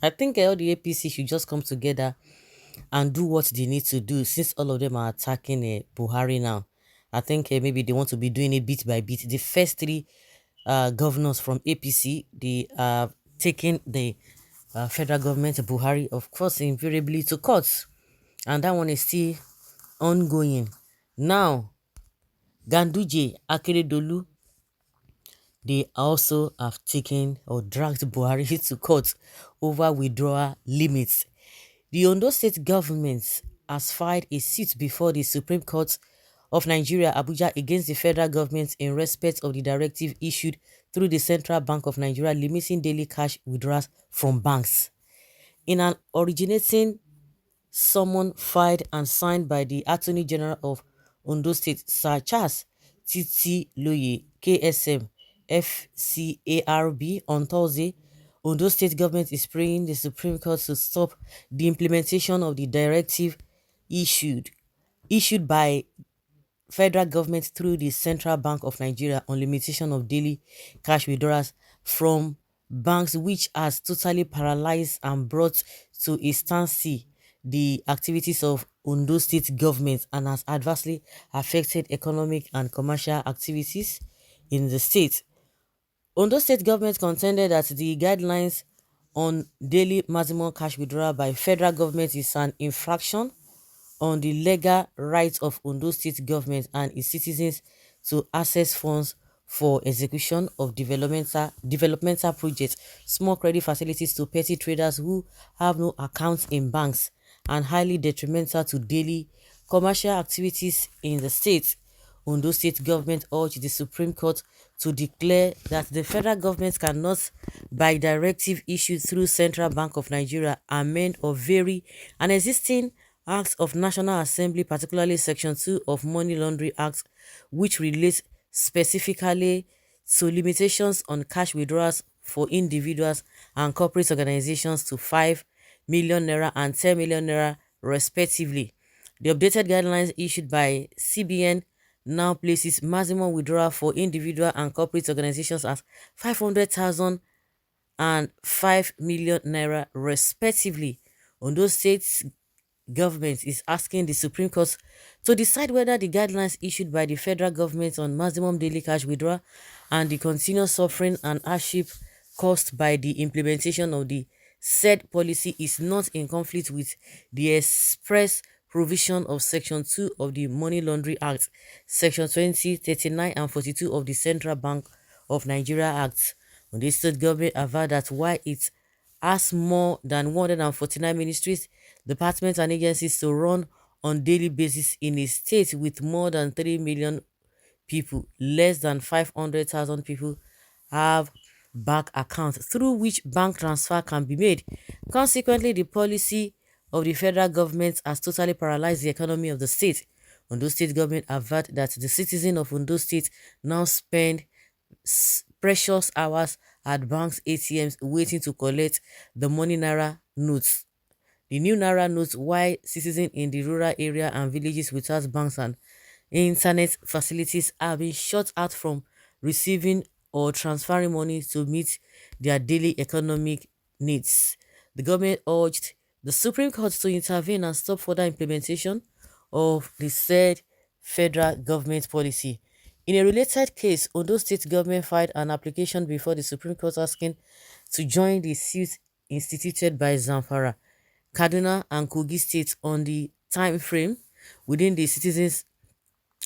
I think all the APC should just come together and do what they need to do since all of them are attacking Buhari now. I think maybe they want to be doing it bit by bit. The first three governors from APC, they are taking the federal government, Buhari, of course, invariably to court. And that one is still ongoing. Now, Ganduje, Akeredolu, they also have taken or dragged Buhari to court over withdrawal limits. The Ondo State government has filed a suit before the Supreme Court of Nigeria, Abuja, against the federal government in respect of the directive issued through the Central Bank of Nigeria limiting daily cash withdrawals from banks. In an originating summon filed and signed by the Attorney General of Ondo State, Sir Charles Titi Loye, KSM, FCARB, on Thursday, Ondo State government is praying the Supreme Court to stop the implementation of the directive issued by federal government through the Central Bank of Nigeria on limitation of daily cash withdrawals from banks, which has totally paralyzed and brought to a standstill the activities of Ondo State government and has adversely affected economic and commercial activities in the state. Ondo State government contended that the guidelines on daily maximum cash withdrawal by federal government is an infraction on the legal rights of Ondo State government and its citizens to access funds for execution of developmental projects, small credit facilities to petty traders who have no accounts in banks, and highly detrimental to daily commercial activities in the state. Ondo State government urged the Supreme Court to declare that the federal government cannot, by directive issued through Central Bank of Nigeria, amend or vary an existing Act of National Assembly, particularly Section 2 of Money Laundering Act, which relates specifically to limitations on cash withdrawals for individuals and corporate organizations to 5 million naira and 10 million naira respectively. The updated guidelines issued by CBN now places maximum withdrawal for individual and corporate organizations at 500,000 and 5 million naira respectively. Ondo State's government is asking the Supreme Court to decide whether the guidelines issued by the federal government on maximum daily cash withdrawal and the continuous suffering and hardship caused by the implementation of the said policy is not in conflict with the express provision of Section 2 of the Money Laundering Act, Section 20, 39 and 42 of the Central Bank of Nigeria Act. On the state government averred that while it has more than 149 ministries, departments and agencies to run on daily basis in a state with more than 3 million people, less than 500,000 people have bank accounts through which bank transfer can be made. Consequently, the policy of the federal government has totally paralyzed the economy of the state. Ondo State government averred that the citizens of Ondo State now spend precious hours at banks' ATMs waiting to collect the money naira notes. The new naira notes, while citizens in the rural area and villages without banks and internet facilities have been shut out from receiving or transferring money to meet their daily economic needs. The government urged the Supreme Court to intervene and stop further implementation of the said federal government policy. In a related case, Ondo State government filed an application before the Supreme Court asking to join the suit instituted by Zamfara, Kaduna and Kogi states on the time frame within the citizens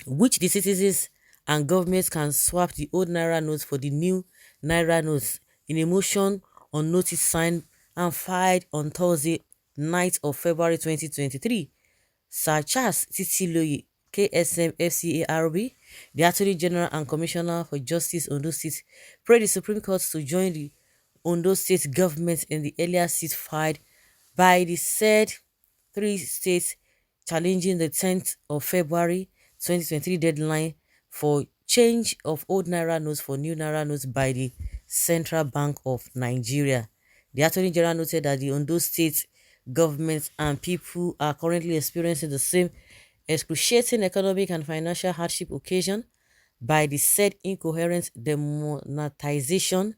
which the citizens and governments can swap the old naira notes for the new naira notes. In a motion on notice signed and filed on Thursday, 9th of February 2023, Sir Charles Titiloye, KSM FCARB, the Attorney General and Commissioner for Justice Ondo State, prayed the Supreme Court to join the Ondo State government in the earlier suit filed by the said three states, challenging the 10th of February 2023 deadline for change of old naira notes for new naira notes by the Central Bank of Nigeria. The Attorney General noted that the Ondo State government and people are currently experiencing the same excruciating economic and financial hardship occasioned by the said incoherent demonetization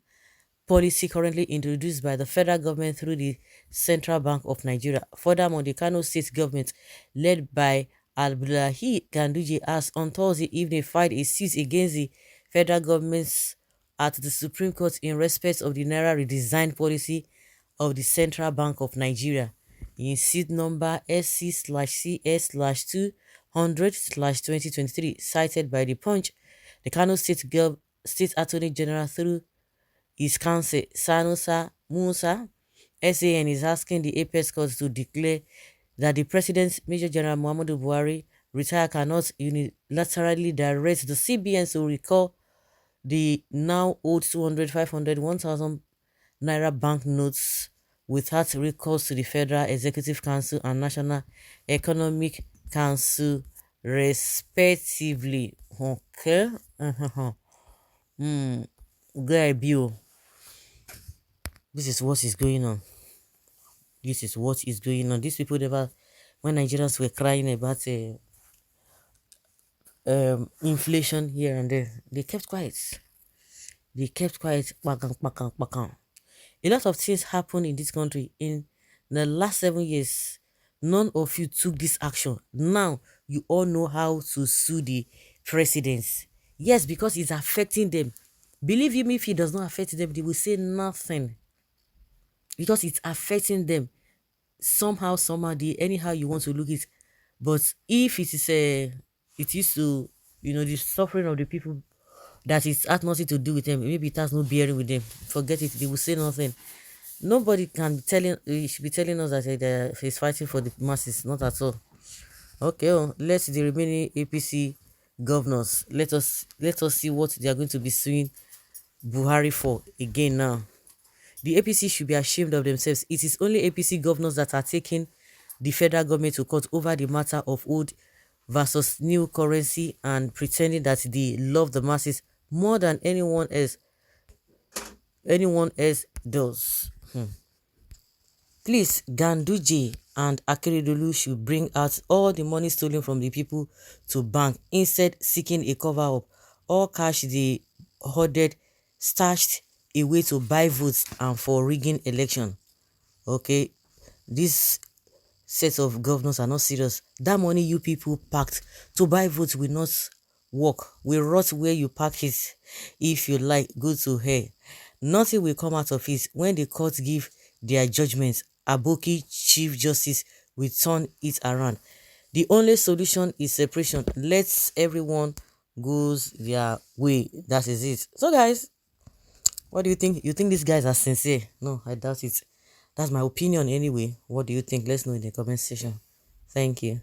policy currently introduced by the federal government through the Central Bank of Nigeria. Furthermore, the Kano state government, led by Abdullahi Ganduje, has on Thursday evening filed a suit against the federal government at the Supreme Court in respect of the Naira redesign policy of the Central Bank of Nigeria. In suit number SC/CS/200/2023, cited by the Punch, the Kano State Attorney General through his counsel, Sanusa Musa SAN, is asking the Apex Court to declare that the President, Major General Muhammadu Buhari, retired, cannot unilaterally direct the CBN to recall the now old 200, 500, 1,000 Naira banknotes without recourse to the Federal Executive Council and National Economic Council, respectively. Okay? Good view. This is what is going on. This is what is going on. These people never, when Nigerians were crying about inflation here and there, they kept quiet. They kept quiet. A lot of things happened in this country in the last 7 years. None of you took this action. Now you all know how to sue the presidents. Yes, because it's affecting them. Believe you me, if it does not affect them, they will say nothing. Because it's affecting them somehow, anyhow you want to look it. But if it is it is to, the suffering of the people, that it has nothing to do with them, maybe it has no bearing with them, forget it, they will say nothing. Nobody can be telling, he should be telling us that he's fighting for the masses, not at all. Okay, let the remaining APC governors, let us see what they are going to be suing Buhari for again now. The APC should be ashamed of themselves. It is only APC governors that are taking the federal government to court over the matter of old versus new currency and pretending that they love the masses more than anyone else does. Please, Ganduje and Akeredolu should bring out all the money stolen from the people to bank, instead seeking a cover-up. All cash they hoarded, stashed away to buy votes and for rigging election. Okay, this set of governors are not serious. That money you people packed to buy votes will not work. Will rot where you pack it. If you like, go to hell. Nothing will come out of it. When the courts give their judgments, Aboki Chief Justice will turn it around. The only solution is separation. Let everyone goes their way. That is it. So guys, what do you think? You think these guys are sincere? No, I doubt it. That's my opinion anyway. What do you think? Let's know in the comment section. Thank you.